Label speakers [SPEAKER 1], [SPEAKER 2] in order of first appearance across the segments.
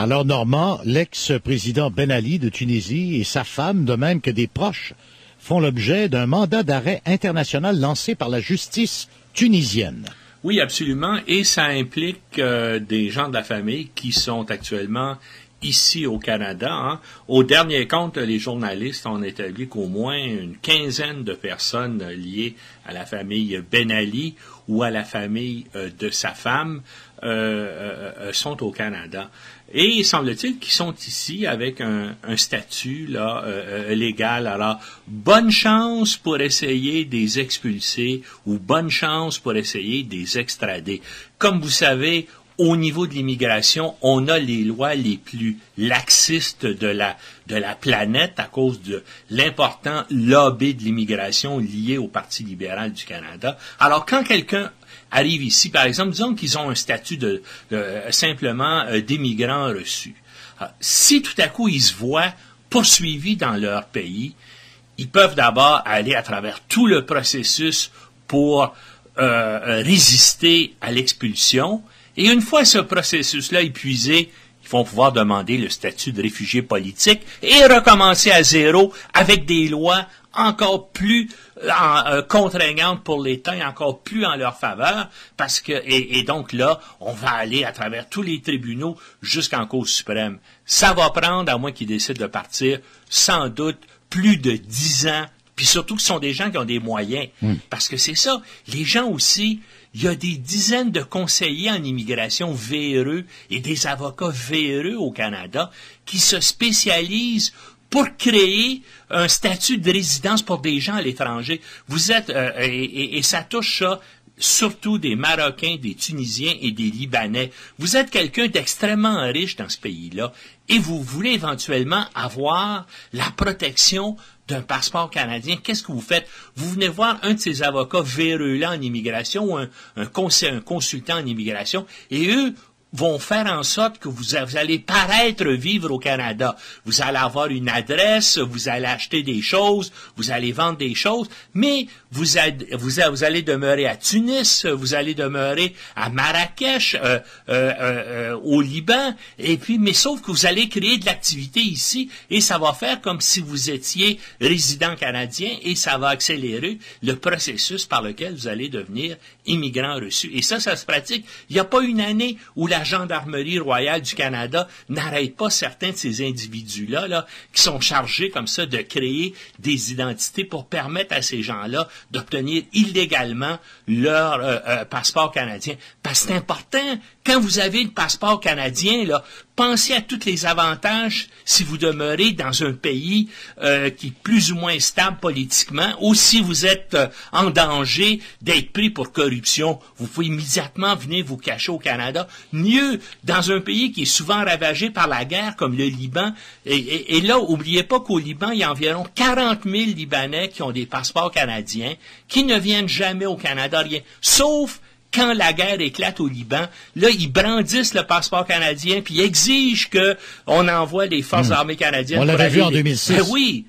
[SPEAKER 1] Alors, Normand, l'ex-président Ben Ali de Tunisie et sa femme, de même que des proches, font l'objet d'un mandat d'arrêt international lancé par la justice tunisienne.
[SPEAKER 2] Oui, absolument. Et ça implique des gens de la famille qui sont actuellement ici au Canada. Hein. Au dernier compte, les journalistes ont établi qu'au moins une quinzaine de personnes liées à la famille Ben Ali ou à la famille de sa femme sont au Canada. Et il semble-t-il qu'ils sont ici avec un statut là légal. Alors, bonne chance pour essayer de les expulser ou bonne chance pour essayer de les extrader. Comme vous savez, au niveau de l'immigration, on a les lois les plus laxistes de la planète à cause de l'important lobby de l'immigration lié au Parti libéral du Canada. Alors, quand quelqu'un arrive ici, par exemple, disons qu'ils ont un statut simplement d'immigrants reçus. Alors, si tout à coup ils se voient poursuivis dans leur pays, ils peuvent d'abord aller à travers tout le processus pour résister à l'expulsion. Et une fois ce processus-là épuisé, ils vont pouvoir demander le statut de réfugié politique et recommencer à zéro avec des lois encore plus contraignantes pour l'État et encore plus en leur faveur, parce que et donc là, on va aller à travers tous les tribunaux jusqu'en Cour suprême. Ça va prendre, à moins qu'ils décident de partir, sans doute plus de 10 ans, puis surtout que ce sont des gens qui ont des moyens, parce que c'est ça, les gens aussi. Il y a des dizaines de conseillers en immigration véreux et des avocats véreux au Canada qui se spécialisent pour créer un statut de résidence pour des gens à l'étranger. Vous êtes et ça touche ça surtout des Marocains, des Tunisiens et des Libanais. Vous êtes quelqu'un d'extrêmement riche dans ce pays-là et vous voulez éventuellement avoir la protection d'un passeport canadien. Qu'est-ce que vous faites? Vous venez voir un de ces avocats véreux-là en immigration ou un consultant en immigration et eux vont faire en sorte que vous allez paraître vivre au Canada. Vous allez avoir une adresse, vous allez acheter des choses, vous allez vendre des choses, mais vous allez demeurer à Tunis, vous allez demeurer à Marrakech, au Liban, et puis, mais sauf que vous allez créer de l'activité ici, et ça va faire comme si vous étiez résident canadien, et ça va accélérer le processus par lequel vous allez devenir immigrant reçu. Et ça se pratique. Il n'y a pas une année où la Gendarmerie royale du Canada n'arrête pas certains de ces individus-là là, qui sont chargés comme ça de créer des identités pour permettre à ces gens-là d'obtenir illégalement leur passeport canadien. Parce que c'est important, quand vous avez le passeport canadien, là, pensez à tous les avantages si vous demeurez dans un pays qui est plus ou moins stable politiquement, ou si vous êtes en danger d'être pris pour corruption. Vous pouvez immédiatement venir vous cacher au Canada. Mieux, dans un pays qui est souvent ravagé par la guerre, comme le Liban. Et là, oubliez pas qu'au Liban, il y a environ 40 000 Libanais qui ont des passeports canadiens, qui ne viennent jamais au Canada, rien. Sauf quand la guerre éclate au Liban, là, ils brandissent le passeport canadien puis ils exigent que on envoie les forces armées canadiennes.
[SPEAKER 1] On l'avait vu en 2006.
[SPEAKER 2] Ben oui,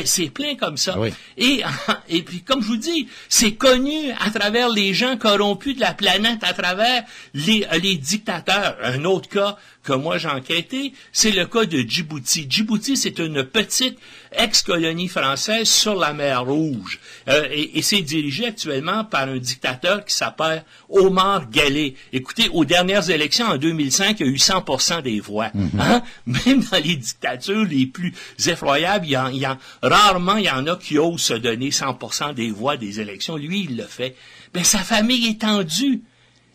[SPEAKER 2] c'est plein comme ça. Oui. Et puis, comme je vous dis, c'est connu à travers les gens corrompus de la planète, à travers les dictateurs. Un autre cas que moi j'ai enquêté, c'est le cas de Djibouti. Djibouti, c'est une petite ex-colonie française sur la mer Rouge. Et c'est dirigé actuellement par un dictateur qui s'appelle Omar Guelleh. Écoutez, aux dernières élections en 2005, il y a eu 100% des voix. Hein? Même dans les dictatures les plus effroyables, rarement il y en a qui osent se donner 100% des voix des élections. Lui, il le fait. Ben, sa famille est tendue.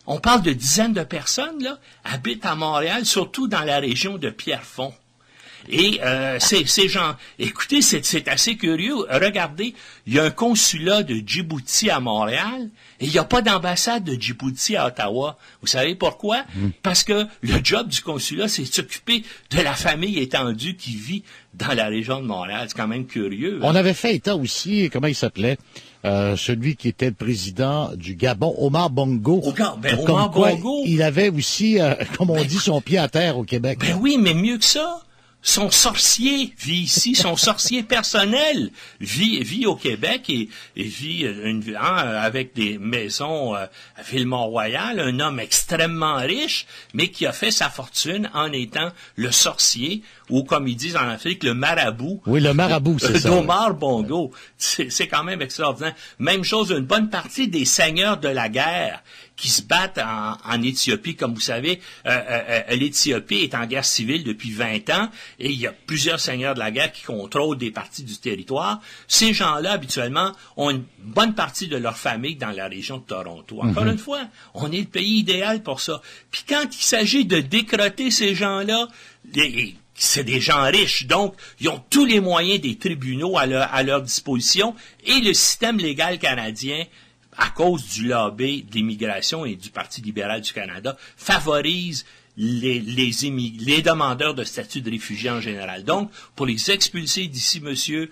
[SPEAKER 2] On parle de dizaines de personnes, là, habitent à Montréal, surtout dans la région de Pierrefonds. Et ces gens, écoutez, c'est assez curieux. Regardez, il y a un consulat de Djibouti à Montréal et il n'y a pas d'ambassade de Djibouti à Ottawa. Vous savez pourquoi? Parce que le job du consulat, c'est de s'occuper de la famille étendue qui vit dans la région de Montréal. C'est quand même curieux.
[SPEAKER 1] On avait fait état aussi, comment il s'appelait? Celui qui était le président du Gabon, Omar Bongo.
[SPEAKER 2] Omar Bongo.
[SPEAKER 1] Il avait aussi, comme on dit, son pied à terre au Québec.
[SPEAKER 2] Ben oui, mais mieux que ça. son sorcier vit ici, son sorcier personnel vit au Québec et vit avec des maisons à Ville-Mont-Royal, un homme extrêmement riche, mais qui a fait sa fortune en étant le sorcier, ou comme ils disent en Afrique, le marabout.
[SPEAKER 1] Oui, le marabout, c'est ça.
[SPEAKER 2] d'Omar Bongo. C'est quand même extraordinaire. Même chose, une bonne partie des seigneurs de la guerre qui se battent en Éthiopie. Comme vous savez, l'Éthiopie est en guerre civile depuis 20 ans et il y a plusieurs seigneurs de la guerre qui contrôlent des parties du territoire. Ces gens-là, habituellement, ont une bonne partie de leur famille dans la région de Toronto. Encore une fois, on est le pays idéal pour ça. Puis quand il s'agit de décrotter ces gens-là, c'est des gens riches, donc ils ont tous les moyens des tribunaux à leur disposition et le système légal canadien, à cause du lobby de l'immigration et du Parti libéral du Canada, favorise les demandeurs de statut de réfugié en général. Donc, pour les expulser d'ici, monsieur,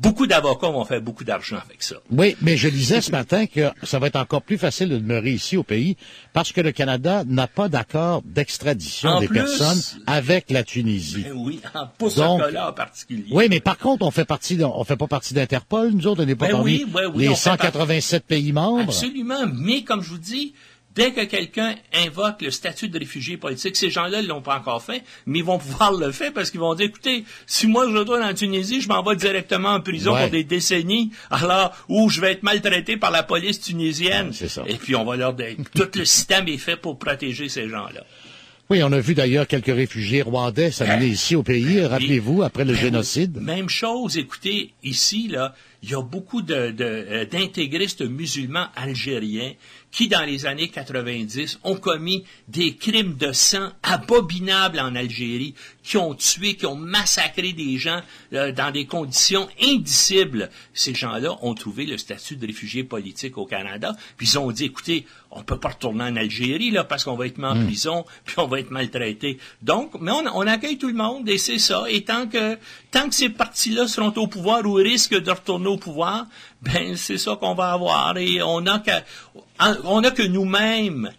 [SPEAKER 2] beaucoup d'avocats vont faire beaucoup d'argent avec ça.
[SPEAKER 1] Oui, mais je disais ce matin que ça va être encore plus facile de demeurer ici au pays parce que le Canada n'a pas d'accord d'extradition des personnes avec la Tunisie.
[SPEAKER 2] Ben oui, pour ce cas-là en particulier.
[SPEAKER 1] Oui, mais par contre, on fait pas partie d'Interpol, nous autres, on n'est pas parmi les 187 pays membres.
[SPEAKER 2] Absolument, mais comme je vous dis, dès que quelqu'un invoque le statut de réfugié politique, ces gens-là ne l'ont pas encore fait, mais ils vont pouvoir le faire parce qu'ils vont dire, écoutez, si moi je retourne en Tunisie, je m'en vais directement en prison pour des décennies, alors où je vais être maltraité par la police tunisienne.
[SPEAKER 1] C'est ça.
[SPEAKER 2] Et puis on va leur dire, tout le système est fait pour protéger ces gens-là.
[SPEAKER 1] Oui, on a vu d'ailleurs quelques réfugiés rwandais s'amener ici au pays, rappelez-vous, après le génocide.
[SPEAKER 2] Même chose, écoutez, ici, là, il y a beaucoup d'intégristes musulmans algériens qui, dans les années 90, ont commis des crimes de sang abominables en Algérie, qui ont tué, qui ont massacré des gens dans des conditions indicibles. Ces gens-là ont trouvé le statut de réfugié politique au Canada, puis ils ont dit, écoutez, on peut pas retourner en Algérie, là, parce qu'on va être mis en prison, puis on va être maltraité. Donc, mais on accueille tout le monde, et c'est ça. Et tant que ces partis-là seront au pouvoir ou risquent de retourner au pouvoir, ben, c'est ça qu'on va avoir. Et on a que nous-mêmes,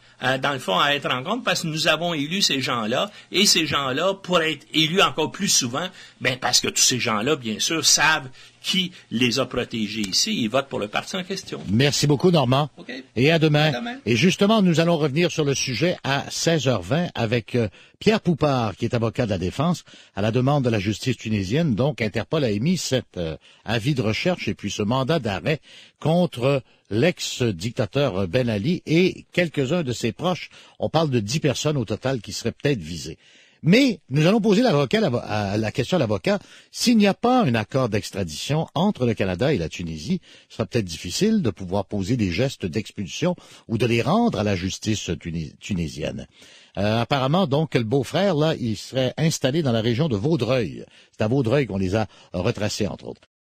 [SPEAKER 2] dans le fond, à être en compte, parce que nous avons élu ces gens-là, et ces gens-là, pour être élus encore plus souvent, ben, parce que tous ces gens-là, bien sûr, savent qui les a protégés ici. Ils votent pour le parti en question.
[SPEAKER 1] Merci beaucoup, Normand.
[SPEAKER 2] Okay.
[SPEAKER 1] Et à demain.
[SPEAKER 2] À demain.
[SPEAKER 1] Et justement, nous allons revenir sur le sujet à 16h20 avec Pierre Poupard, qui est avocat de la défense, à la demande de la justice tunisienne. Donc, Interpol a émis cet avis de recherche et puis ce mandat d'arrêt contre l'ex-dictateur Ben Ali et quelques-uns de ses proches. On parle de 10 personnes au total qui seraient peut-être visées. Mais nous allons poser la question à l'avocat. S'il n'y a pas un accord d'extradition entre le Canada et la Tunisie, ce sera peut-être difficile de pouvoir poser des gestes d'expulsion ou de les rendre à la justice tunisienne. Apparemment, donc, le beau-frère, là, il serait installé dans la région de Vaudreuil. C'est à Vaudreuil qu'on les a retracés, entre autres.